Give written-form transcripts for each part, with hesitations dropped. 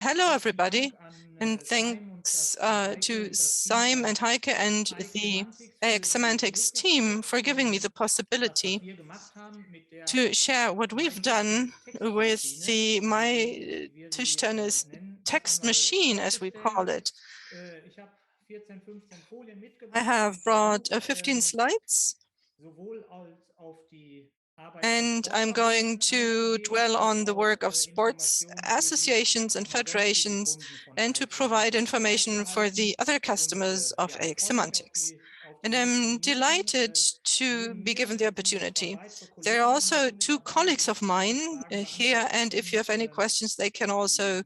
Hello, everybody, and thanks to Sim and Heike and the AX Semantics team for giving me the possibility to share what we've done with the MyTischtennis text machine, as we call it. I have brought 15 slides, and I'm going to dwell on the work of sports associations and federations and to provide information for the other customers of AX Semantics. And I'm delighted to be given the opportunity. There are also two colleagues of mine here, and if you have any questions, they can also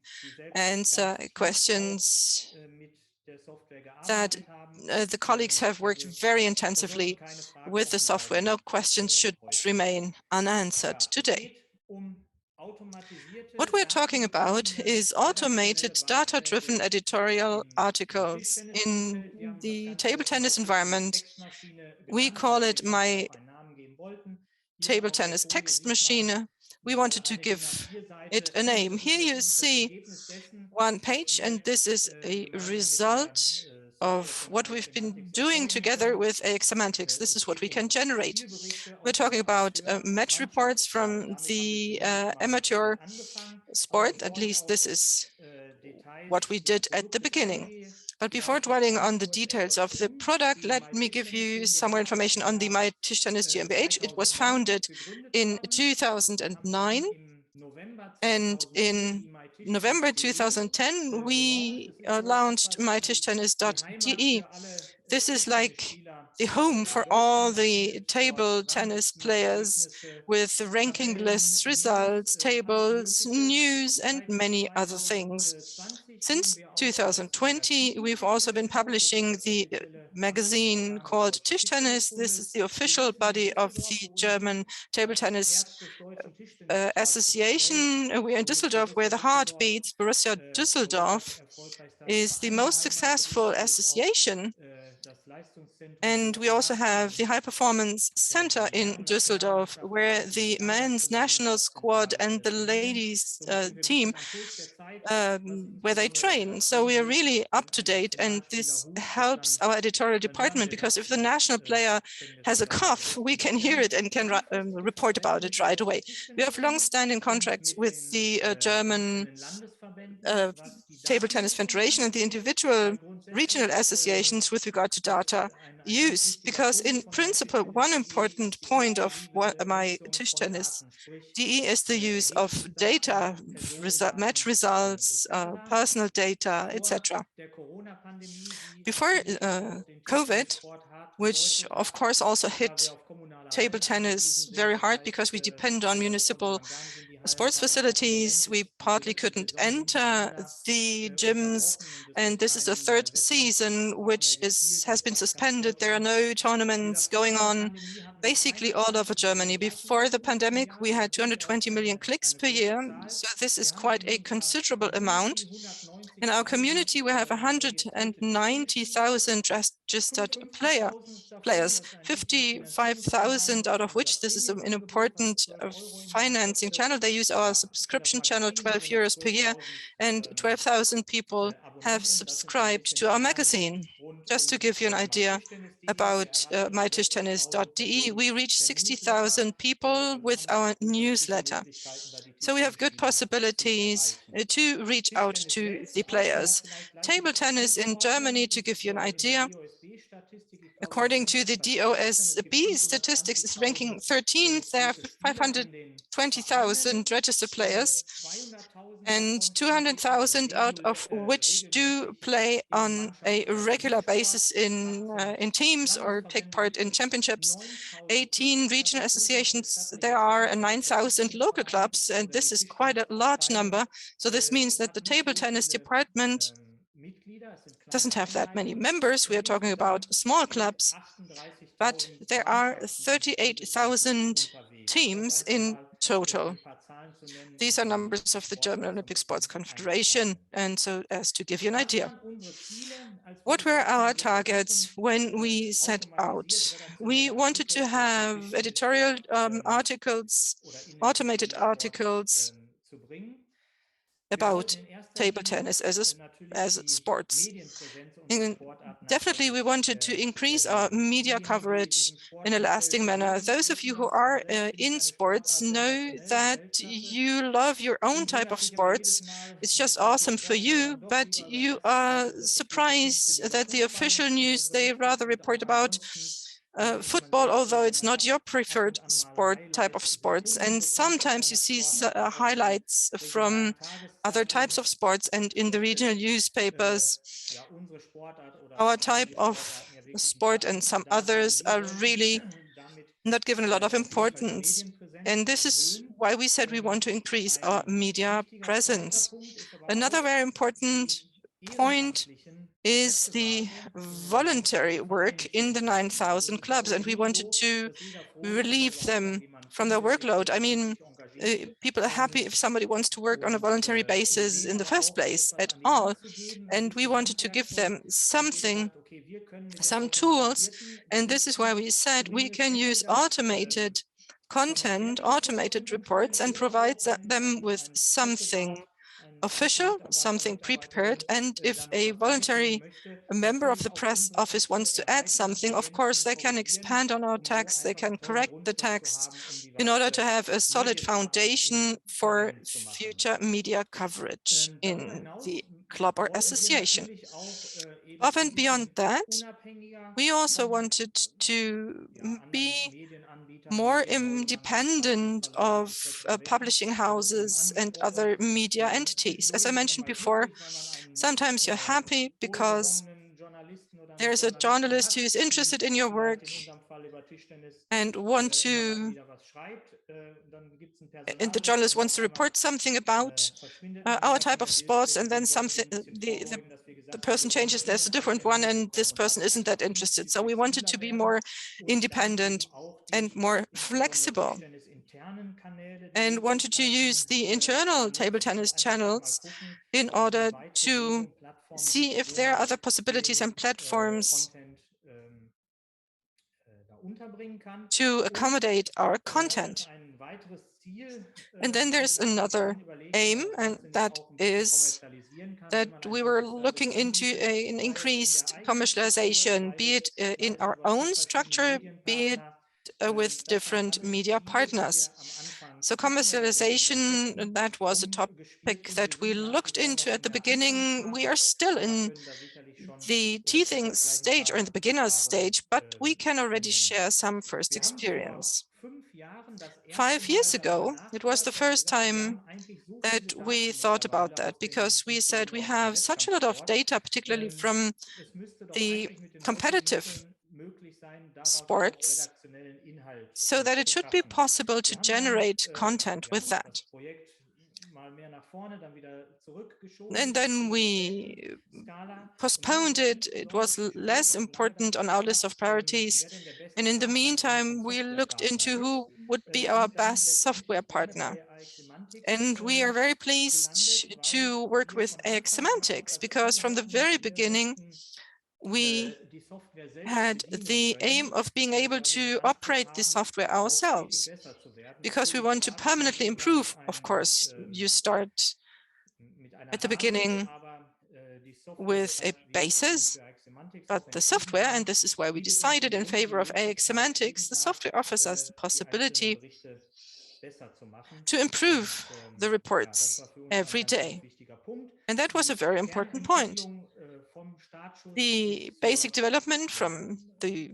answer questions that the colleagues have worked very intensively with the software. No questions should remain unanswered today. What we're talking about is automated data-driven editorial articles in the table tennis environment. We call it My Table Tennis Text Machine. We wanted to give it a name. Here you see one page, and this is a result of what we've been doing together with AX Semantics. This is what we can generate. We're talking about match reports from the amateur sport. At least this is what we did at the beginning. But before dwelling on the details of the product, let me give you some more information on the MyTischtennis GmbH. It was founded in 2009. And in November 2010, we launched MyTischtennis.de. This is like the home for all the table tennis players with ranking lists, results, tables, news, and many other things. Since 2020, we've also been publishing the magazine called Tischtennis. This is the official body of the German Table Tennis Association. We're in Düsseldorf, where the heart beats. Borussia Düsseldorf is the most successful association. And we also have the High Performance Center in Düsseldorf, where the men's national squad and the ladies team, where they train. So we are really up to date, and this helps our editorial department, because if the national player has a cough, we can hear it and can report about it right away. We have long-standing contracts with the German Table Tennis Federation and the individual regional associations with regard to data use, because in principle, one important point of what MyTischtennis.de is the use of data, match results, personal data, etc. Before COVID, which of course also hit table tennis very hard because we depend on municipal sports facilities. We partly couldn't enter the gyms, and this is the third season which has been suspended. There are no tournaments going on basically all over Germany. Before the pandemic, we had 220 million clicks per year, so this is quite a considerable amount. In our community, we have 190,000 registered players, 55,000 out of which this is an important financing channel. They use our subscription channel, 12 euros per year, and 12,000 people have subscribed to our magazine. Just to give you an idea about MyTischtennis.de, we reach 60,000 people with our newsletter. So we have good possibilities to reach out to the players. Table tennis in Germany, to give you an idea, according to the DOSB statistics, is ranking 13th. There are 520,000 registered players, and 200,000 out of which do play on a regular basis in teams or take part in championships. 18 regional associations there are, and 9,000 local clubs, and this is quite a large number. So this means that the table tennis department doesn't have that many members. We are talking about small clubs, but there are 38,000 teams in total. These are numbers of the German Olympic Sports Confederation, and so as to give you an idea. What were our targets when we set out? We wanted to have editorial articles, automated articles, about table tennis as sports. And definitely, we wanted to increase our media coverage in a lasting manner. Those of you who are in sports know that you love your own type of sports. It's just awesome for you, but you are surprised that the official news, they rather report about football, although it's not your preferred sport type of sports. And sometimes you see highlights from other types of sports, and in the regional newspapers, our type of sport and some others are really not given a lot of importance. And this is why we said we want to increase our media presence. Another very important point is the voluntary work in the 9,000 clubs, and we wanted to relieve them from their workload. I mean, people are happy if somebody wants to work on a voluntary basis in the first place at all, and we wanted to give them something, some tools, and this is why we said we can use automated content, automated reports, and provide them with something official, something pre-prepared, and if a voluntary member of the press office wants to add something, of course, they can expand on our text, they can correct the texts in order to have a solid foundation for future media coverage in the club or association. Above and beyond that, we also wanted to be more independent of publishing houses and other media entities. As I mentioned before, sometimes you're happy because there's a journalist who is interested in your work and the journalist wants to report something about our type of sports, and then the person changes, there's a different one, and this person isn't that interested. So we wanted to be more independent and more flexible, and wanted to use the internal table tennis channels in order to see if there are other possibilities and platforms to accommodate our content. And then there's another aim, and that is that we were looking into an increased commercialization, be it in our own structure, be it with different media partners. So commercialization, that was a topic that we looked into at the beginning. We are still in the teething stage or in the beginner's stage, but we can already share some first experience. 5 years ago, it was the first time that we thought about that, because we said we have such a lot of data, particularly from the competitive sports, so that it should be possible to generate content with that. And then we postponed it. It was less important on our list of priorities. And in the meantime, we looked into who would be our best software partner. And we are very pleased to work with AX Semantics, because from the very beginning, we had the aim of being able to operate the software ourselves, because we want to permanently improve. Of course, you start at the beginning with a basis, but the software, and this is why we decided in favor of AX Semantics, the software offers us the possibility to improve the reports every day. And that was a very important point. The basic development from the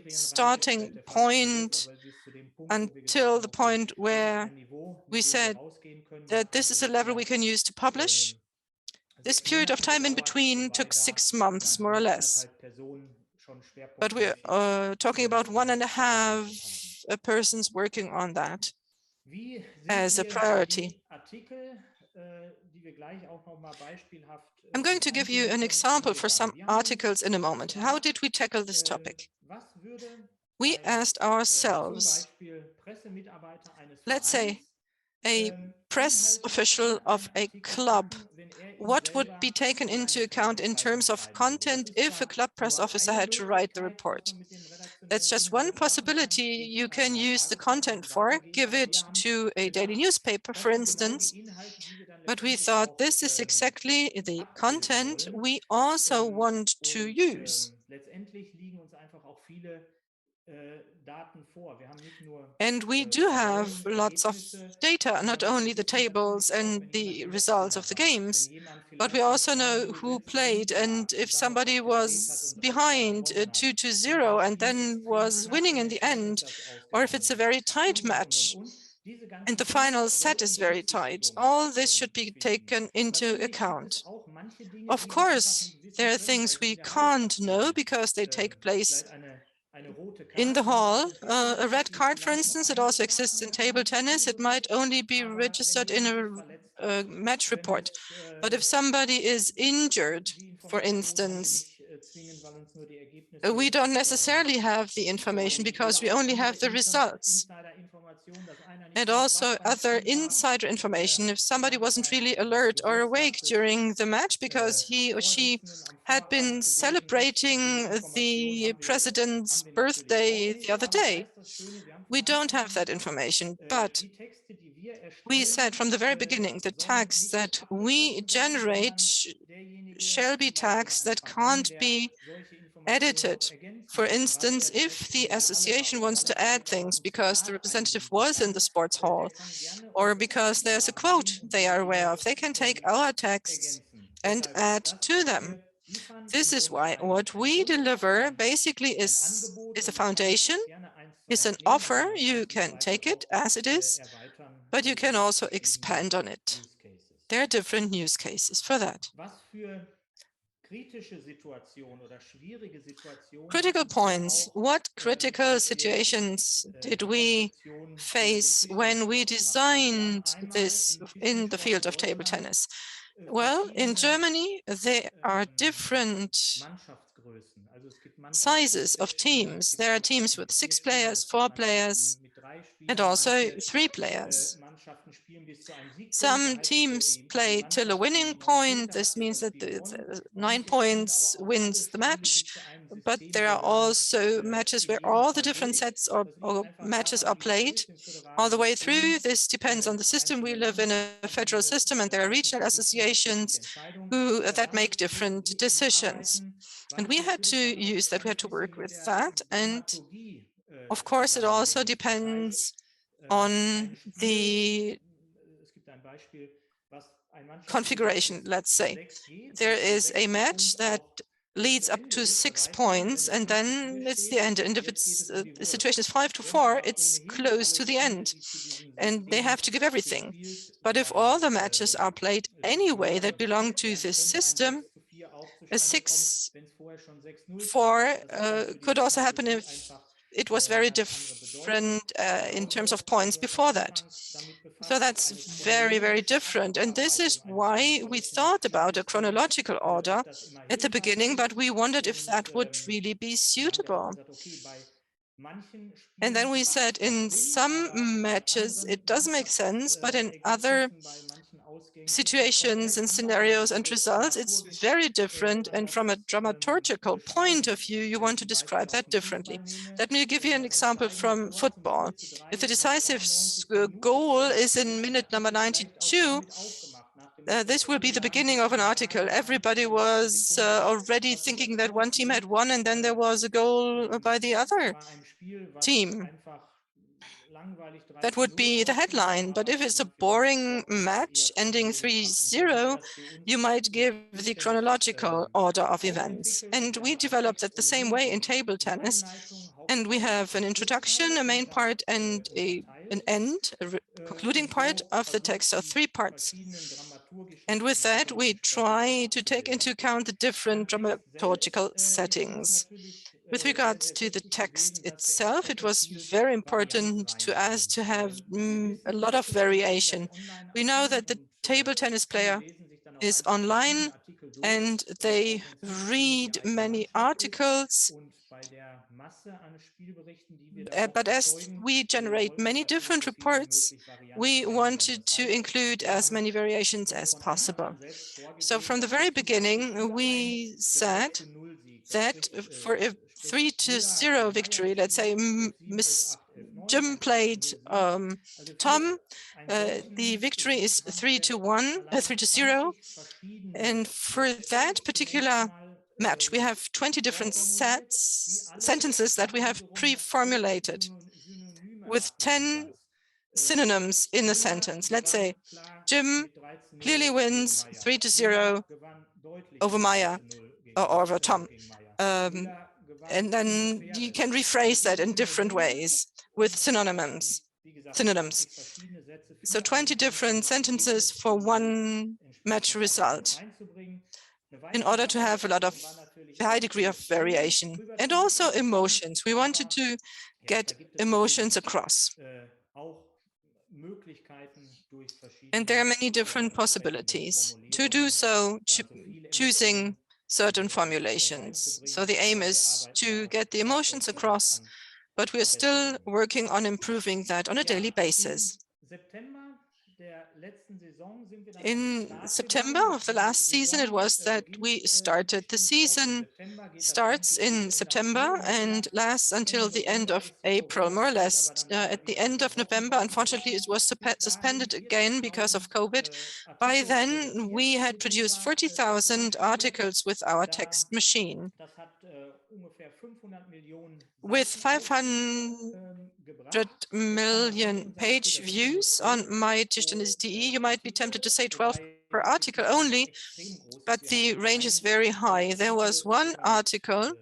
starting point until the point where we said that this is a level we can use to publish. This period of time in between took 6 months, more or less. But we're talking about 1.5 persons working on that as a priority. I'm going to give you an example for some articles in a moment. How did we tackle this topic? We asked ourselves, let's say, a press official of a club, what would be taken into account in terms of content if a club press officer had to write the report? That's just one possibility you can use the content for. Give it to a daily newspaper, for instance, But we thought this is exactly the content we also want to use. And we do have lots of data, not only the tables and the results of the games, but we also know who played. And if somebody was behind 2-0 and then was winning in the end, or if it's a very tight match and the final set is very tight, all this should be taken into account. Of course, there are things we can't know because they take place in the hall. A red card, for instance, it also exists in table tennis. It might only be registered in a match report. But if somebody is injured, for instance, we don't necessarily have the information because we only have the results. And also other insider information, if somebody wasn't really alert or awake during the match because he or she had been celebrating the president's birthday the other day. We don't have that information, but we said from the very beginning, the tags that we generate shall be tags that can't be edited. For instance, if the association wants to add things because the representative was in the sports hall or because there's a quote they are aware of, they can take our texts and add to them. This is why what we deliver basically is a foundation, is an offer. You can take it as it is, but you can also expand on it. There are different use cases for that. Critical points. What critical situations did we face when we designed this in the field of table tennis? Well, in Germany, there are different sizes of teams. There are teams with 6 players, 4 players, and also 3 players. Some teams play till a winning point. This means that the 9 points wins the match. But there are also matches where all the different sets or matches are played all the way through. This depends on the system. We live in a federal system, and there are regional associations that make different decisions. And we had to use that. We had to work with that. And of course, it also depends on the configuration, let's say. There is a match that leads up to 6 points, and then it's the end. And if it's the situation is 5-4, it's close to the end, and they have to give everything. But if all the matches are played anyway that belong to this system, a 6-4 could also happen if it was very different in terms of points before that. So that's very, very different. And this is why we thought about a chronological order at the beginning, but we wondered if that would really be suitable. And then we said in some matches, it does make sense, but in other situations and scenarios and results, it's very different. And from a dramaturgical point of view, you want to describe that differently. Let me give you an example from football. If the decisive goal is in minute number 92, this will be the beginning of an article. Everybody was already thinking that one team had won, and then there was a goal by the other team. That would be the headline. But if it's a boring match ending 3-0, you might give the chronological order of events. And we developed it the same way in table tennis. And we have an introduction, a main part, and an end, a concluding part of the text, so 3 parts. And with that, we try to take into account the different dramaturgical settings. With regards to the text itself, it was very important to us to have a lot of variation. We know that the table tennis player is online and they read many articles. But as we generate many different reports, we wanted to include as many variations as possible. So from the very beginning, we said that for a 3-0 victory, let's say Jim played Tom. The victory is 3-0. And for that particular match, we have 20 different sentences that we have pre-formulated with 10 synonyms in a sentence. Let's say, Jim clearly wins 3-0 over Maya or over Tom. And then you can rephrase that in different ways with synonyms. So 20 different sentences for one match result in order to have a high degree of variation. And also emotions. We wanted to get emotions across. And there are many different possibilities to do so, choosing certain formulations. So the aim is to get the emotions across, but we are still working on improving that on a daily basis. In September of the last season, it was that we started. The season starts in September and lasts until the end of April, more or less. At the end of November, unfortunately, it was suspended again because of COVID. By then, we had produced 40,000 articles with our text machine, with 500 million page views on MyTischtennis.de. You might be tempted to say 12 per article only, but the range is very high. There was one article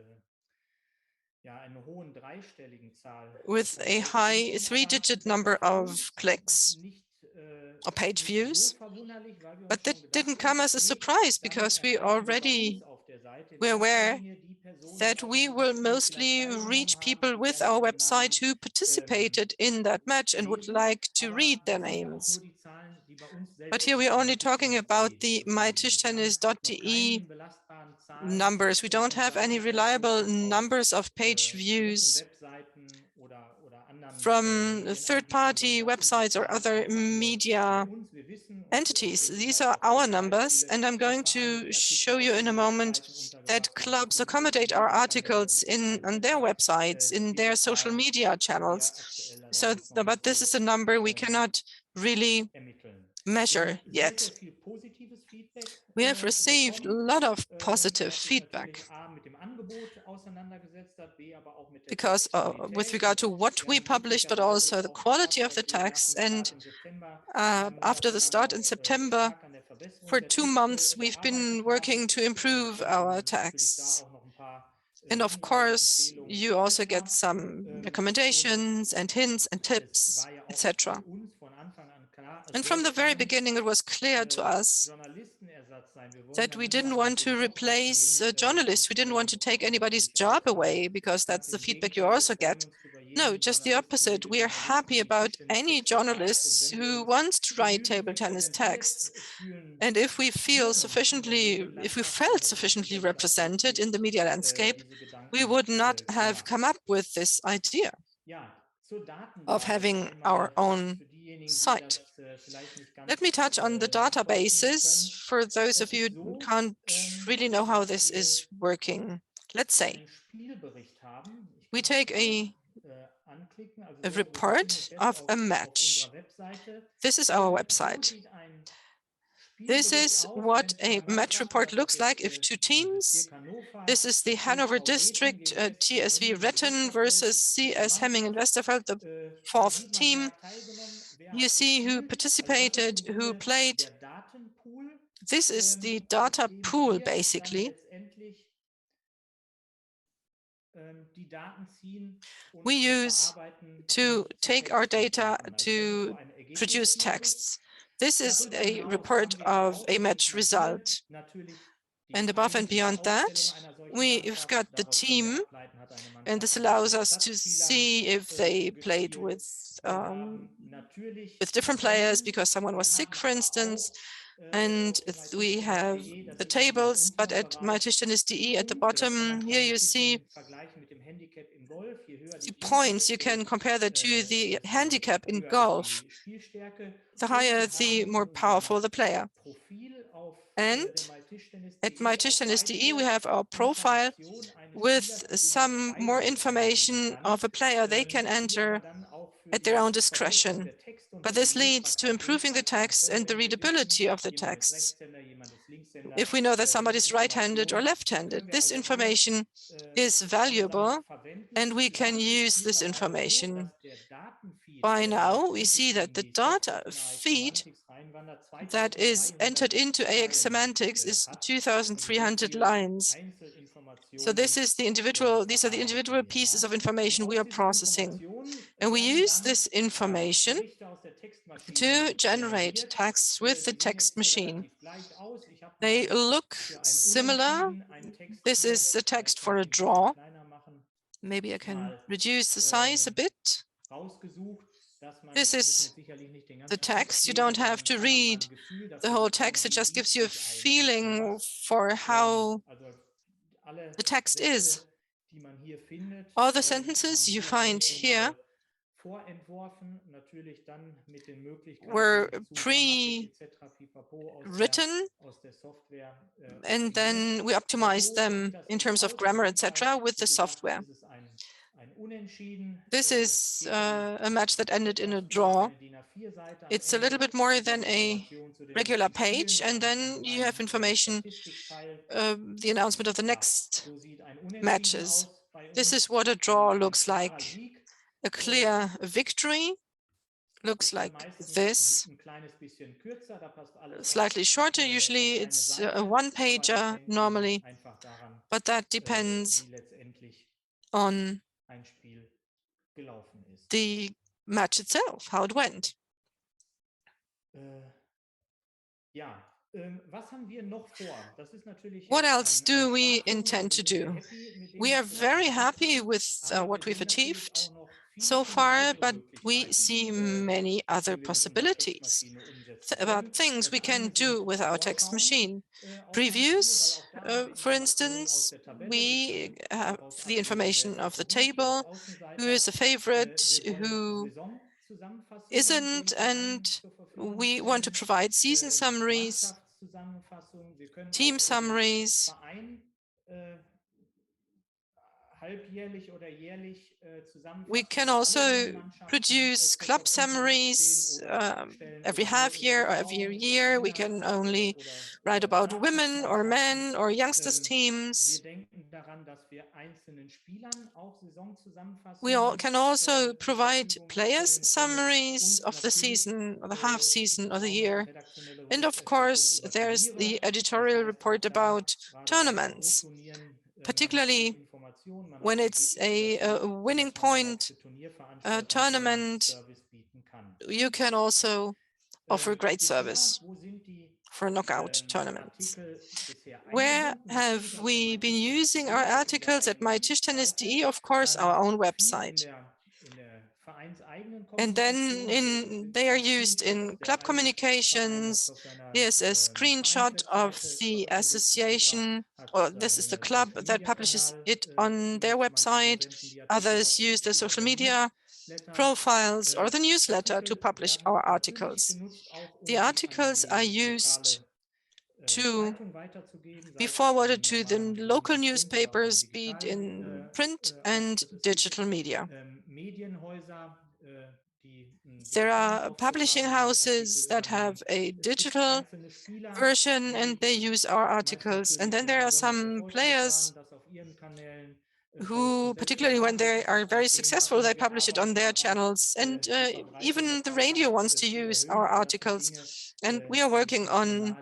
with a high three-digit number of clicks or page views, but that didn't come as a surprise because we already were aware that we will mostly reach people with our website who participated in that match and would like to read their names. But here we're only talking about the MyTischtennis.de numbers. We don't have any reliable numbers of page views from third-party websites or other media entities. These are our numbers, and I'm going to show you in a moment that clubs accommodate our articles on their websites, in their social media channels. So, but this is a number we cannot really measure yet. We have received a lot of positive feedback because with regard to what we publish, but also the quality of the text. And after the start in September, for 2 months, we've been working to improve our texts. And of course, you also get some recommendations and hints and tips, etc. And from the very beginning, it was clear to us that we didn't want to replace journalists. We didn't want to take anybody's job away, because that's the feedback you also get. No, just the opposite. We are happy about any journalists who wants to write table tennis texts. And if we felt sufficiently represented in the media landscape, we would not have come up with this idea of having our own site. Let me touch on the databases for those of you who can't really know how this is working. Let's say we take a report of a match. This is our website. This is what a match report looks like if 2 teams. This is the Hanover District TSV Retten versus CS Hemming and Westerfeld, the 4th team. You see who participated, who played. This is the data pool, basically. We use to take our data to produce texts. This is a report of a match result. And above and beyond that, we've got the team, and this allows us to see if they played with different players because someone was sick, for instance. And we have the tables, but at MyTischtennis.de at the bottom, here you see the points. You can compare that to the handicap in golf. The higher, the more powerful the player. And at MyTischtennis.de, we have our profile with some more information of a player they can enter at their own discretion. But this leads to improving the text and the readability of the texts. If we know that somebody's right-handed or left-handed, this information is valuable and we can use this information. By now, we see that the data feed that is entered into AX semantics is 2,300 lines. So these are the individual pieces of information we are processing. And we use this information to generate texts with the text machine. They look similar. This is the text for a draw. Maybe I can reduce the size a bit. This is the text. You don't have to read the whole text. It just gives you a feeling for how the text is. All the sentences you find here were pre-written, and then we optimized them in terms of grammar, etc., with the software. This is a match that ended in a draw. It's a little bit more than a regular page, and then you have information, the announcement of the next matches. This is what a draw looks like. A clear victory looks like this. Slightly shorter, usually it's a one-pager normally, but that depends on the match itself, how it went. What else do we intend to do? We are very happy with what we've achieved so far, but we see many other possibilities about things we can do with our text machine. Previews, for instance, we have the information of the table, who is a favorite, who isn't, and we want to provide season summaries, team summaries. We can also produce club summaries every half year or every year. We can only write about women or men or youngsters teams. We can also provide players summaries of the season or the half season or the year. And of course, there's the editorial report about tournaments, particularly when it's a winning point tournament. You can also offer great service for knockout tournaments. Where have we been using our articles? At MyTischtennis.de, of course, our own website. And then they are used in club communications. Here's a screenshot of the association, or this is the club that publishes it on their website. Others use their social media profiles or the newsletter to publish our articles. The articles are used to be forwarded to the local newspapers, be it in print and digital media. There are publishing houses that have a digital version and they use our articles. And then there are some players who, particularly when they are very successful, they publish it on their channels. And even the radio wants to use our articles. And we are working on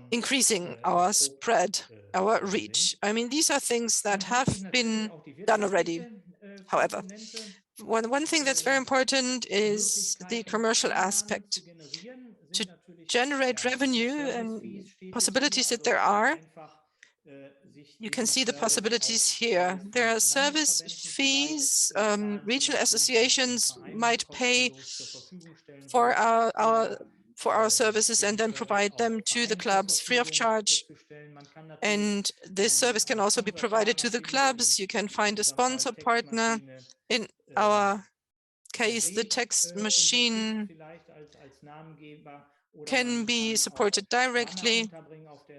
increasing our spread, our reach. I mean, these are things that have been done already. However, one thing that's very important is the commercial aspect. To generate revenue and possibilities that there are, you can see the possibilities here. There are service fees. Regional associations might pay for our services and then provide them to the clubs free of charge. And this service can also be provided to the clubs. You can find a sponsor partner. In our case, the text machine can be supported directly,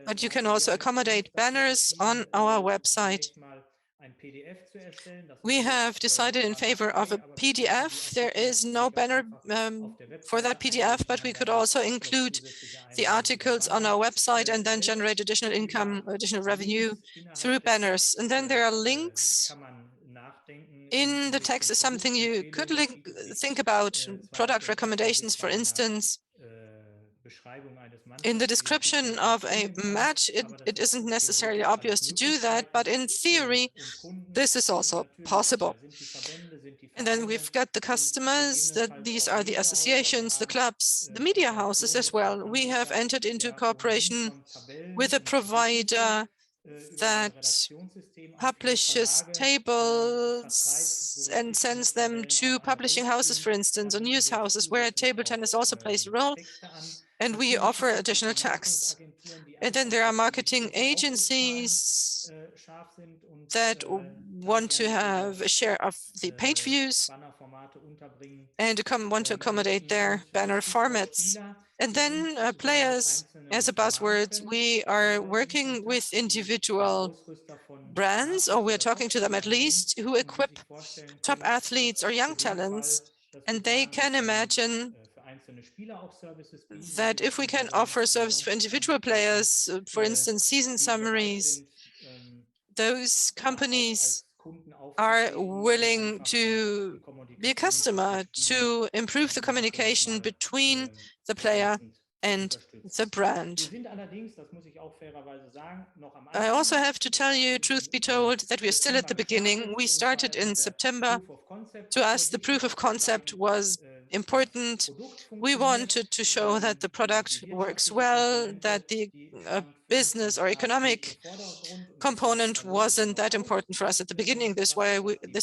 but you can also accommodate banners on our website. We have decided in favor of a PDF. There is no banner for that PDF, but we could also include the articles on our website and then generate additional income, additional revenue through banners. And then there are links in the text is something you could think about, product recommendations, for instance. In the description of a match, it isn't necessarily obvious to do that, but in theory, this is also possible. And then we've got the customers, that these are the associations, the clubs, the media houses as well. We have entered into cooperation with a provider that publishes tables and sends them to publishing houses, for instance, or news houses, where table tennis also plays a role, and we offer additional texts. And then there are marketing agencies that want to have a share of the page views and want to accommodate their banner formats. And then players, as a buzzword, we are working with individual brands, or we're talking to them at least, who equip top athletes or young talents. And they can imagine that if we can offer service for individual players, for instance, season summaries, those companies are willing to be a customer to improve the communication between the player and the brand. I also have to tell you, truth be told, that we're still at the beginning. We started in September. To us, the proof of concept was important. We wanted to show that the product works well, that the business or economic component wasn't that important for us at the beginning. This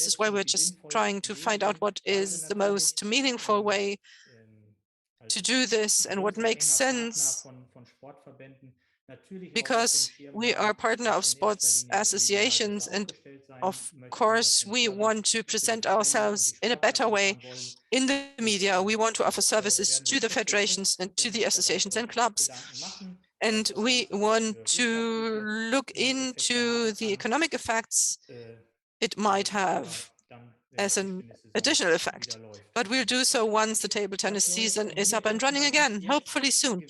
is why we're just trying to find out what is the most meaningful way to do this and what makes sense, because we are partner of sports associations, and of course we want to present ourselves in a better way in the media. We want to offer services to the federations and to the associations and clubs, and we want to look into the economic effects it might have as an additional effect. But we'll do so once the table tennis season is up and running again, hopefully soon.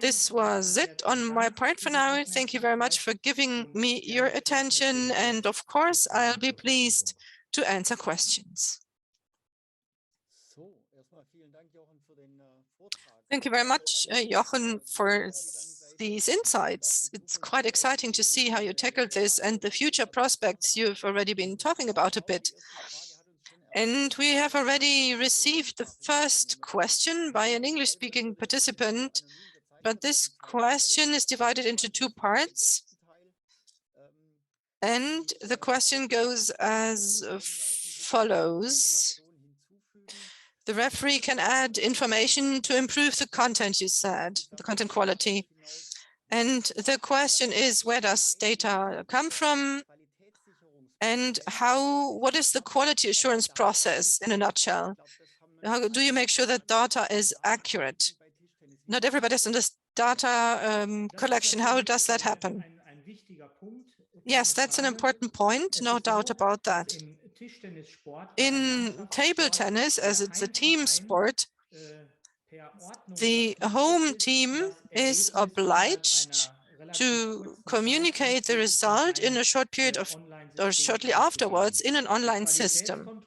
This was it on my part for now. Thank you very much for giving me your attention. And of course, I'll be pleased to answer questions. Thank you very much, Jochen, for these insights. It's quite exciting to see how you tackled this and the future prospects you've already been talking about a bit. And we have already received the first question by an English-speaking participant, but this question is divided into two parts. And the question goes as follows. The referee can add information to improve the content, you said, the content quality. And the question is, where does data come from? And what is the quality assurance process in a nutshell? How do you make sure that data is accurate? Not everybody has this data collection. How does that happen? Yes, that's an important point, no doubt about that. In table tennis, as it's a team sport, the home team is obliged to communicate the result in a short period of, or shortly afterwards, in an online system.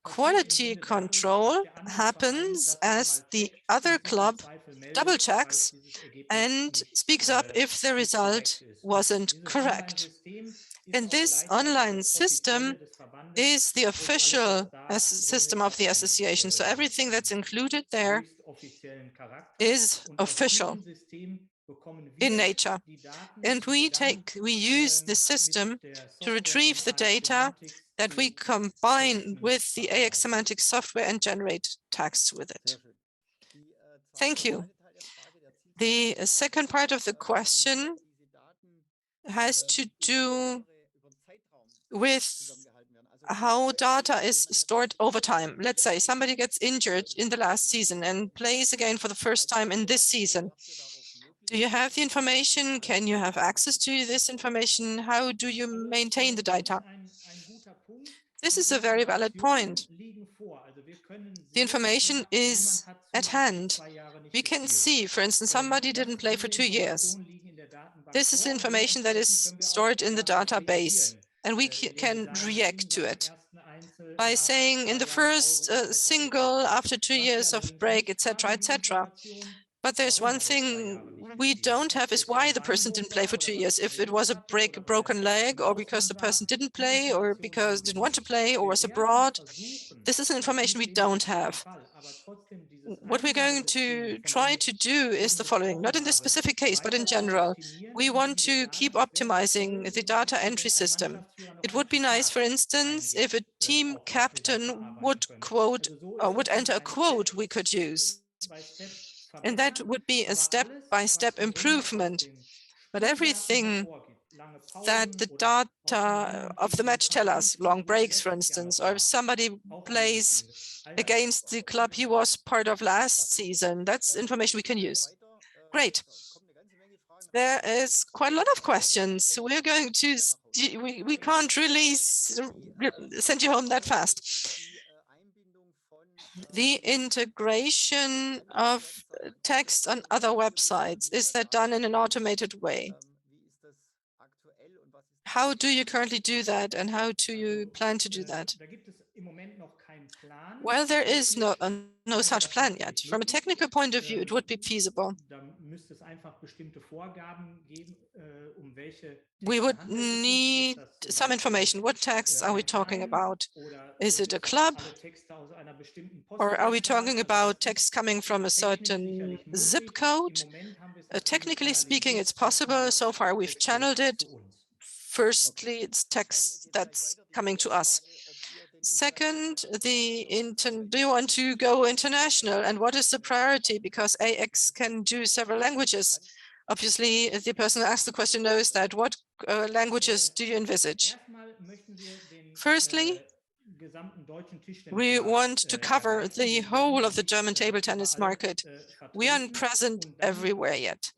Quality control happens as the other club double checks and speaks up if the result wasn't correct. And this online system is the official system of the association. So everything that's included there is official in nature. And we use the system to retrieve the data that we combine with the AX semantic software and generate text with it. Thank you. The second part of the question has to do with how data is stored over time. Let's say somebody gets injured in the last season and plays again for the first time in this season. Do you have the information? Can you have access to this information? How do you maintain the data? This is a very valid point. The information is at hand. We can see, for instance, somebody didn't play for 2 years. This is information that is stored in the database, and we can react to it by saying in the first single, after 2 years of break, etc., etc. But there's one thing we don't have is why the person didn't play for 2 years. If it was a broken leg, or because the person didn't play, or because didn't want to play, or was abroad, this is information we don't have. What we're going to try to do is the following, not in this specific case, but in general. We want to keep optimizing the data entry system. It would be nice, for instance, if a team captain would enter a quote we could use. And that would be a step-by-step improvement. But everything that the data of the match tell us, long breaks, for instance, or if somebody plays against the club he was part of last season, that's information we can use. Great. There is quite a lot of questions. We're going to, we can't really send you home that fast. The integration of text on other websites, is that done in an automated way? How do you currently do that, and how do you plan to do that? Well, there is no such plan yet. From a technical point of view, it would be feasible. We would need some information. What texts are we talking about? Is it a club? Or are we talking about text coming from a certain zip code? Technically speaking, it's possible. So far, we've channeled it. Firstly, it's text that's coming to us. Second, do you want to go international, and what is the priority? Because AX can do several languages. Obviously, the person who asked the question knows that. What languages do you envisage? Firstly, we want to cover the whole of the German table tennis market. We aren't present everywhere yet.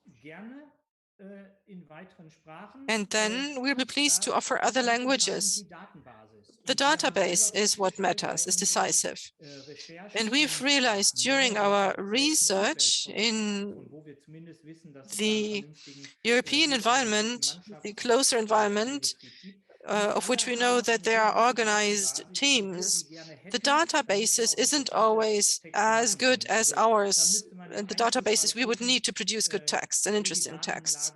And then we'll be pleased to offer other languages. The database is what matters, is decisive. And we've realized during our research in the European environment, the closer environment, of which we know that there are organized teams, the databases isn't always as good as ours, and the databases we would need to produce good texts and interesting texts.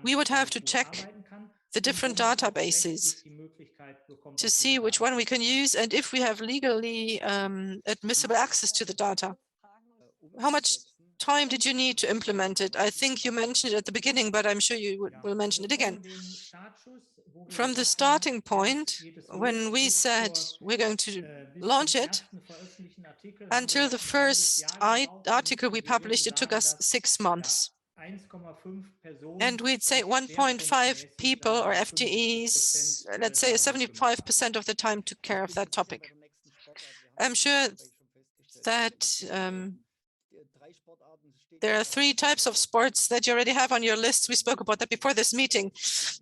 We would have to check the different databases to see which one we can use and if we have legally admissible access to the data. How much time did you need to implement it? I think you mentioned it at the beginning, but I'm sure you will mention it again. From the starting point, when we said we're going to launch it, until the first article we published, it took us 6 months. And we'd say 1.5 people or FTEs, let's say 75% of the time took care of that topic. I'm sure that there are 3 types of sports that you already have on your list. We spoke about that before this meeting,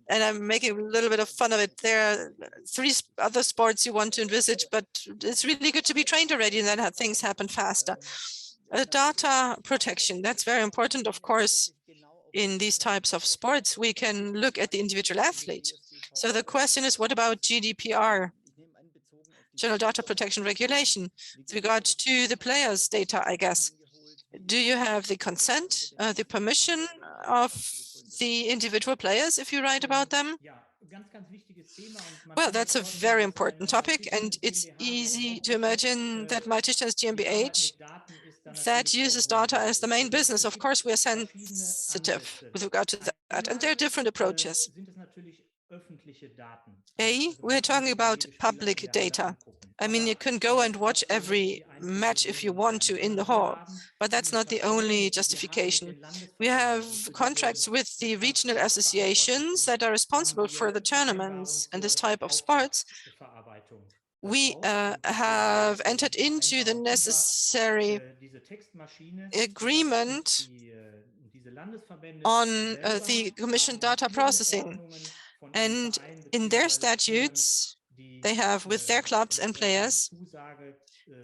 and I'm making a little bit of fun of it. There are 3 other sports you want to envisage, but it's really good to be trained already, and then things happen faster. Data protection, that's very important, of course. In these types of sports, we can look at the individual athlete. So the question is, what about GDPR, General Data Protection Regulation, with regard to the players' data, I guess? Do you have the consent, the permission of the individual players if you write about them? Well, that's a very important topic, and it's easy to imagine that MyTischtennis GmbH that uses data as the main business. Of course, we are sensitive with regard to that, and there are different approaches. We're talking about public data. I mean, you can go and watch every match if you want to in the hall, but that's not the only justification. We have contracts with the regional associations that are responsible for the tournaments and this type of sports. We have entered into the necessary agreement on the commission data processing. And in their statutes, they have with their clubs and players,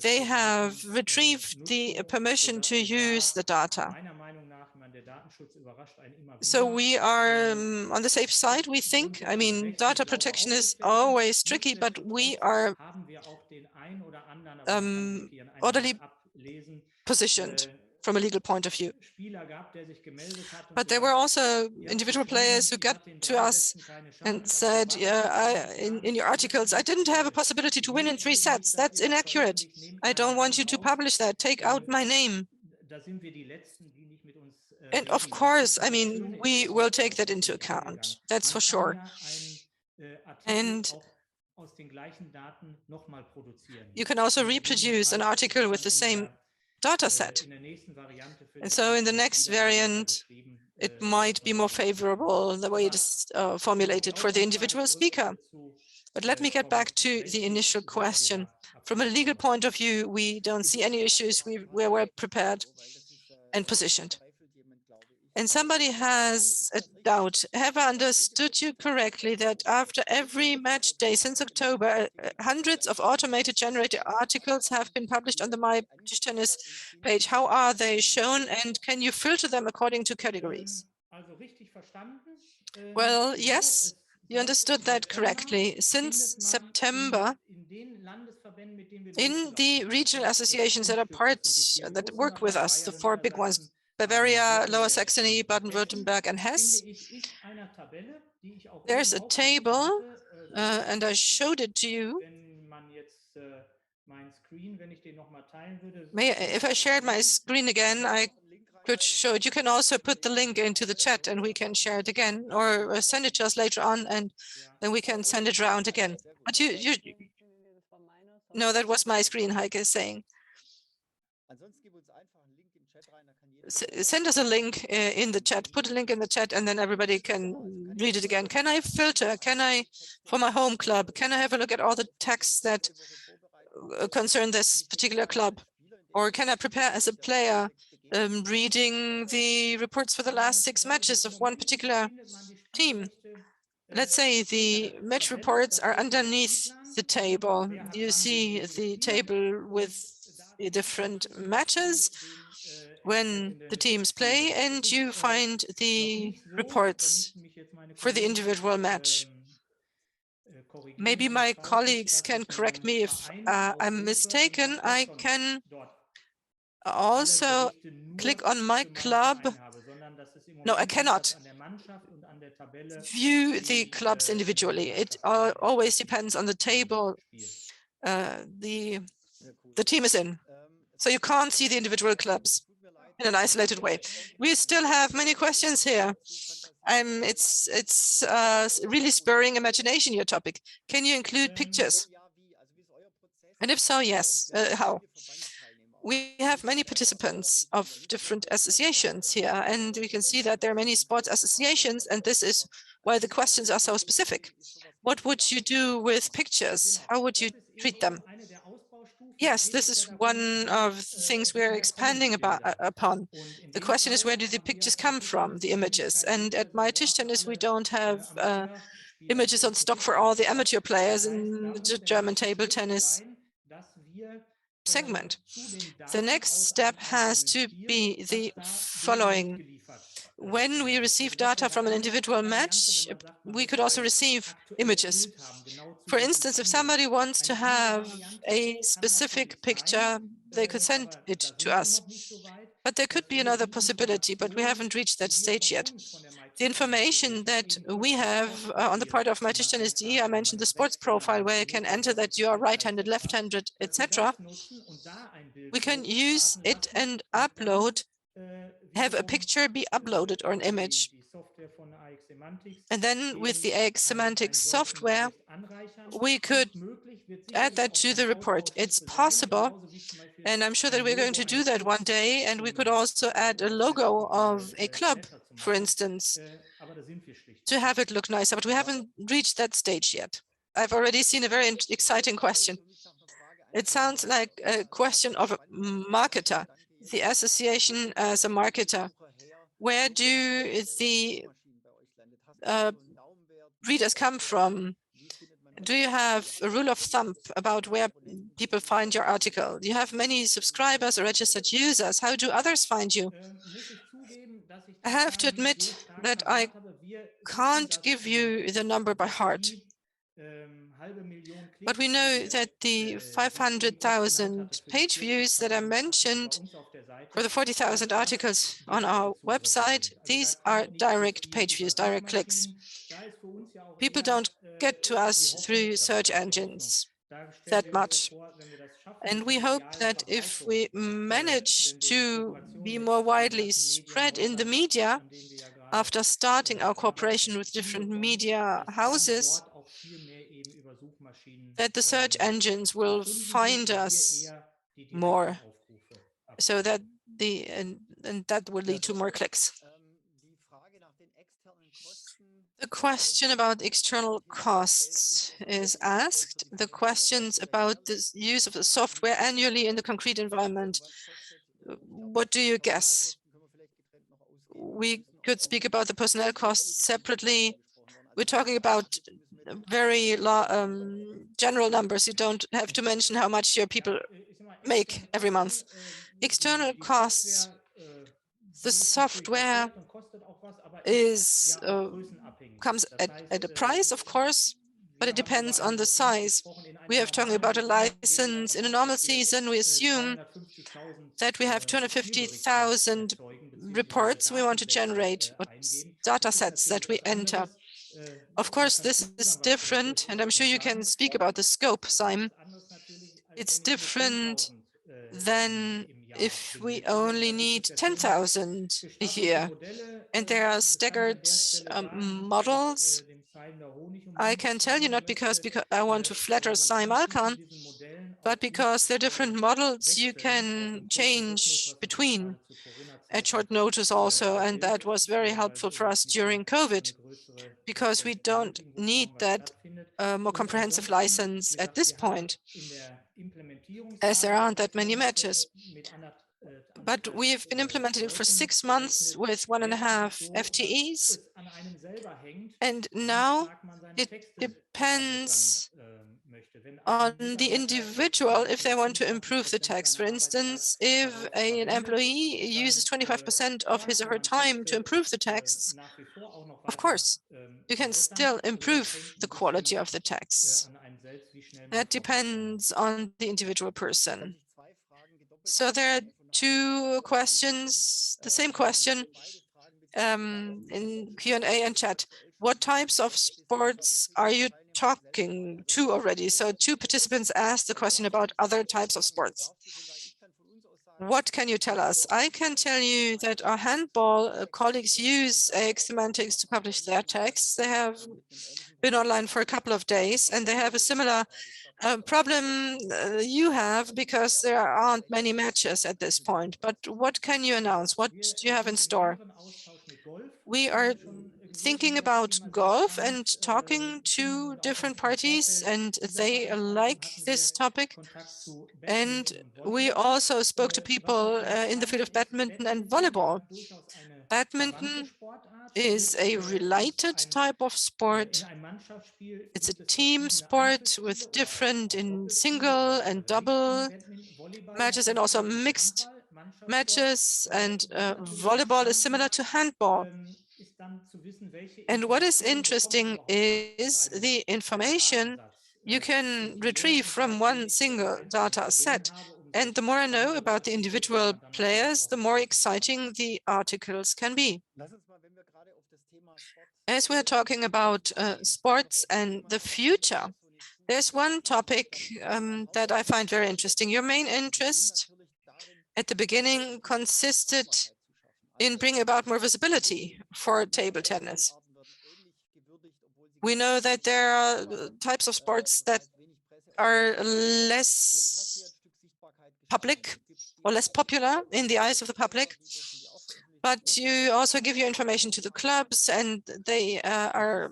they have retrieved the permission to use the data. So we are on the safe side, we think. I mean, data protection is always tricky, but we are orderly positioned from a legal point of view. But there were also individual players who got to us and said, yeah, in your articles, I didn't have a possibility to win in 3 sets. That's inaccurate. I don't want you to publish that. Take out my name. And of course, I mean, we will take that into account. That's for sure. And you can also reproduce an article with the same data set. And so in the next variant, it might be more favorable the way it is formulated for the individual speaker. But let me get back to the initial question. From a legal point of view, we don't see any issues. We're well prepared and positioned. And somebody has a doubt. Have I understood you correctly that after every match day since October, hundreds of automated generated articles have been published on the MyTischtennis page? How are they shown, and can you filter them according to categories? Well, yes, you understood that correctly. Since September, in the regional associations that are that work with us, the 4 big ones, Bavaria, Lower Saxony, Baden-Württemberg, and Hesse, there's a table, and I showed it to you. If I shared my screen again, I could show it. You can also put the link into the chat and we can share it again, or send it to us later on and then we can send it around again. But no, that was my screen, Heike is saying. Send us a link in the chat, put a link in the chat, and then everybody can read it again. Can I filter? Can I, for my home club, can I have a look at all the texts that concern this particular club? Or can I prepare as a player, reading the reports for the last 6 matches of one particular team? Let's say the match reports are underneath the table. You see the table with the different matches when the teams play, and you find the reports for the individual match. Maybe my colleagues can correct me if I'm mistaken. I can also click on my club. No, I cannot view the clubs individually. It always depends on the table the team is in. So you can't see the individual clubs in an isolated way. We still have many questions here. It's really spurring imagination, your topic. Can you include pictures? And if so, yes, how? We have many participants of different associations here, and we can see that there are many sports associations, and this is why the questions are so specific. What would you do with pictures? How would you treat them? Yes, this is one of the things we're expanding upon. The question is, where do the pictures come from, the images? And at MyTischtennis, we don't have images on stock for all the amateur players in the German table tennis segment. The next step has to be the following. When we receive data from an individual match, we could also receive images. For instance, if somebody wants to have a specific picture, they could send it to us. But there could be another possibility, but we haven't reached that stage yet. The information that we have on the part of MyTischtennis.de, I mentioned the sports profile where you can enter that you are right-handed, left-handed, etc. We can use it and upload, have a picture be uploaded or an image. And then with the AX Semantics software, we could add that to the report. It's possible, and I'm sure that we're going to do that one day, and we could also add a logo of a club, for instance, to have it look nicer, but we haven't reached that stage yet. I've already seen a very exciting question. It sounds like a question of a marketer, the association as a marketer. Where do the readers come from? Do you have a rule of thumb about where people find your article? Do you have many subscribers or registered users? How do others find you? I have to admit that I can't give you the number by heart. But we know that the 500,000 page views that I mentioned for the 40,000 articles on our website, these are direct page views, direct clicks. People don't get to us through search engines that much. And we hope that if we manage to be more widely spread in the media, after starting our cooperation with different media houses, that the search engines will find us more, so that and that will lead to more clicks. The question about external costs is asked. The questions about the use of the software annually in the concrete environment. What do you guess? We could speak about the personnel costs separately. We're talking about very general numbers. You don't have to mention how much your people make every month. External costs, the software is comes at a price, of course, but it depends on the size. We have talking about a license. In a normal season, we assume that we have 250,000 reports we want to generate, or data sets that we enter. Of course, this is different, and I'm sure you can speak about the scope, Simon. It's different than if we only need 10,000 a year. And there are staggered models. I can tell you not because I want to flatter Simon Alkan, but because there are different models you can change between at short notice also. And that was very helpful for us during COVID, because we don't need that more comprehensive license at this point, as there aren't that many matches. But we have been implementing it for 6 months with 1.5 FTEs. And now it depends on the individual if they want to improve the text. For instance, if an employee uses 25% of his or her time to improve the texts, of course, you can still improve the quality of the texts. That depends on the individual person. So there are two questions, the same question in Q&A and chat. What types of sports are you talking to already? So two participants asked the question about other types of sports. What can you tell us? I can tell you that our handball colleagues use AX Semantics to publish their texts. They have been online for a couple of days, and they have a similar problem you have, because there aren't many matches at this point. But what can you announce? What do you have in store? We are thinking about golf and talking to different parties, and they like this topic. And we also spoke to people in the field of badminton and volleyball. Badminton is a related type of sport. It's a team sport with different in single and double matches, and also mixed matches. And volleyball is similar to handball. And what is interesting is the information you can retrieve from one single data set. And the more I know about the individual players, the more exciting the articles can be. As we're talking about sports and the future, there's one topic that I find very interesting. Your main interest at the beginning consisted in bringing about more visibility for table tennis. We know that there are types of sports that are less public or less popular in the eyes of the public, but you also give your information to the clubs and they are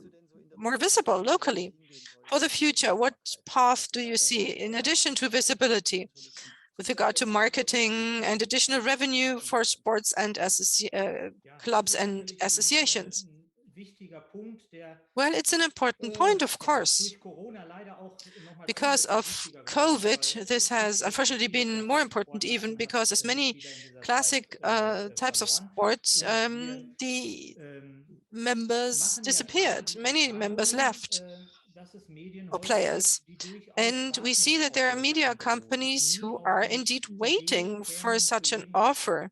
more visible locally. For the future, what path do you see in addition to visibility with regard to marketing and additional revenue for sports and clubs and associations? Well, it's an important point, of course. Because of COVID, this has unfortunately been more important even because as many classic types of sports, the members disappeared. Many members left, or players. And we see that there are media companies who are indeed waiting for such an offer.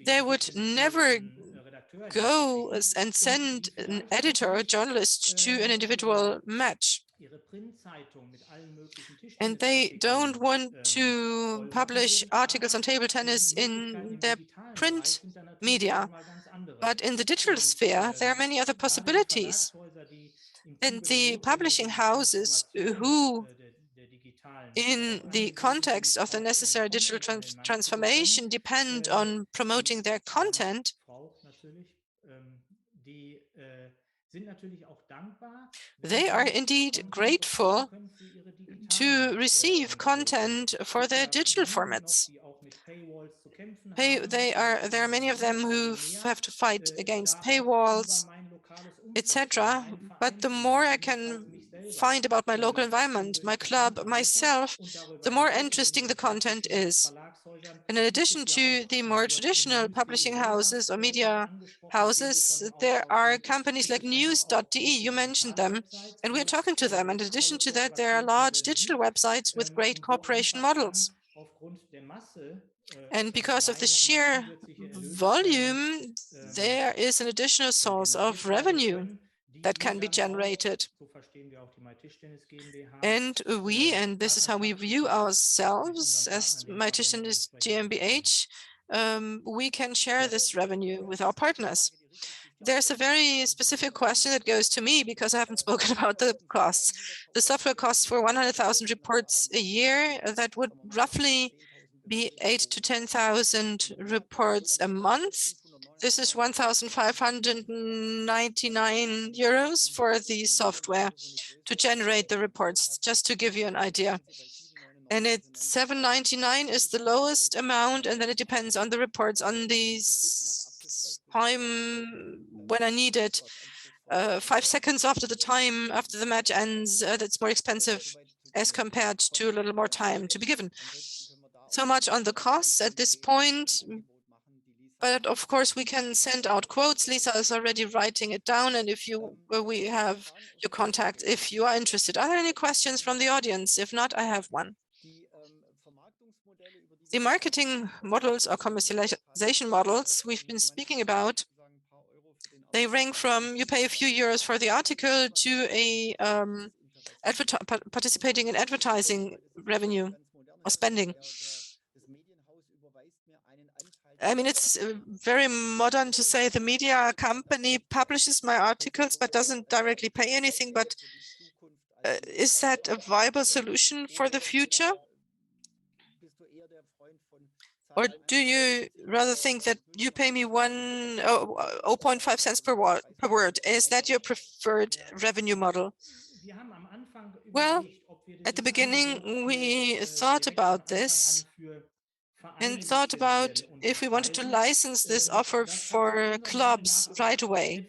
They would never go and send an editor or journalist to an individual match. And they don't want to publish articles on table tennis in their print media. But in the digital sphere, there are many other possibilities. And the publishing houses who, in the context of the necessary digital transformation, depend on promoting their content, they are indeed grateful to receive content for their digital formats. There are many of them who have to fight against paywalls, etc. But the more I can find about my local environment, my club, myself, the more interesting the content is. And in addition to the more traditional publishing houses or media houses, there are companies like news.de, you mentioned them, and we're talking to them. And in addition to that, there are large digital websites with great cooperation models. And because of the sheer volume, there is an additional source of revenue that can be generated. And and this is how we view ourselves as MyTischtennis GmbH, we can share this revenue with our partners. There's a very specific question that goes to me because I haven't spoken about the costs. The software costs for 100,000 reports a year. That would roughly be 8,000 to 10,000 reports a month. This is 1,599 euros for the software to generate the reports, just to give you an idea. And it's 799 is the lowest amount, and then it depends on the reports, on the time when I need it. 5 seconds after the match ends, that's more expensive as compared to a little more time to be given. So much on the costs at this point, but of course we can send out quotes. Lisa is already writing it down, and if you, we have your contact if you are interested. Are there any questions from the audience? If not, I have one. The marketing models or commercialization models we've been speaking about, they range from you pay a few euros for the article to a participating in advertising revenue or spending. I mean, it's very modern to say the media company publishes my articles but doesn't directly pay anything. But is that a viable solution for the future? Or do you rather think that you pay me 0.5 cents per word? Is that your preferred revenue model? Well, at the beginning, we thought about this and thought about if we wanted to license this offer for clubs right away.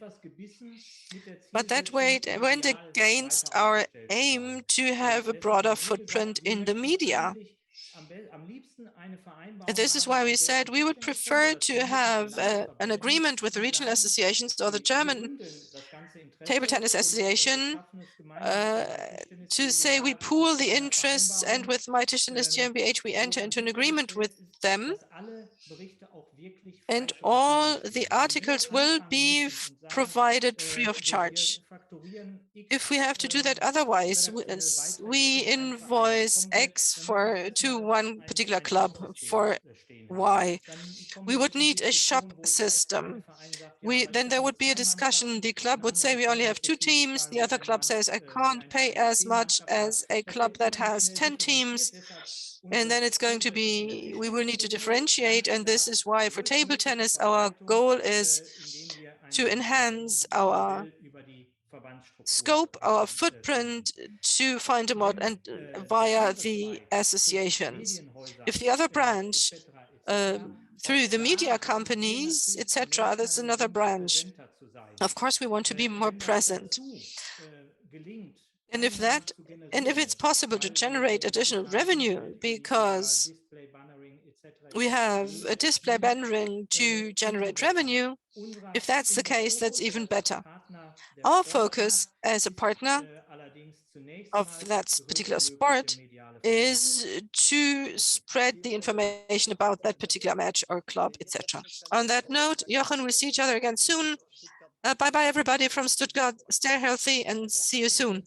But that went against our aim to have a broader footprint in the media. And this is why we said we would prefer to have an agreement with the regional associations or the German Table Tennis Association to say we pool the interests, and with MyTischtennis GmbH we enter into an agreement with them and all the articles will be provided free of charge. If we have to do that otherwise, we invoice X to one particular club for Y. We would need a shop system. Then there would be a discussion. The club would say we only have 2 teams. The other club says I can't pay as much as a club that has 10 teams. And then it's going to be, we will need to differentiate. And this is why for table tennis, our goal is to enhance our scope, our footprint to find a model and via the associations. If the other branch through the media companies, etc., that's another branch. Of course, we want to be more present. And if it's possible to generate additional revenue because we have a display bannering to generate revenue, if that's the case, that's even better. Our focus as a partner of that particular sport is to spread the information about that particular match or club, etc. On that note, Jochen, we'll see each other again soon. Bye-bye, everybody from Stuttgart. Stay healthy and see you soon.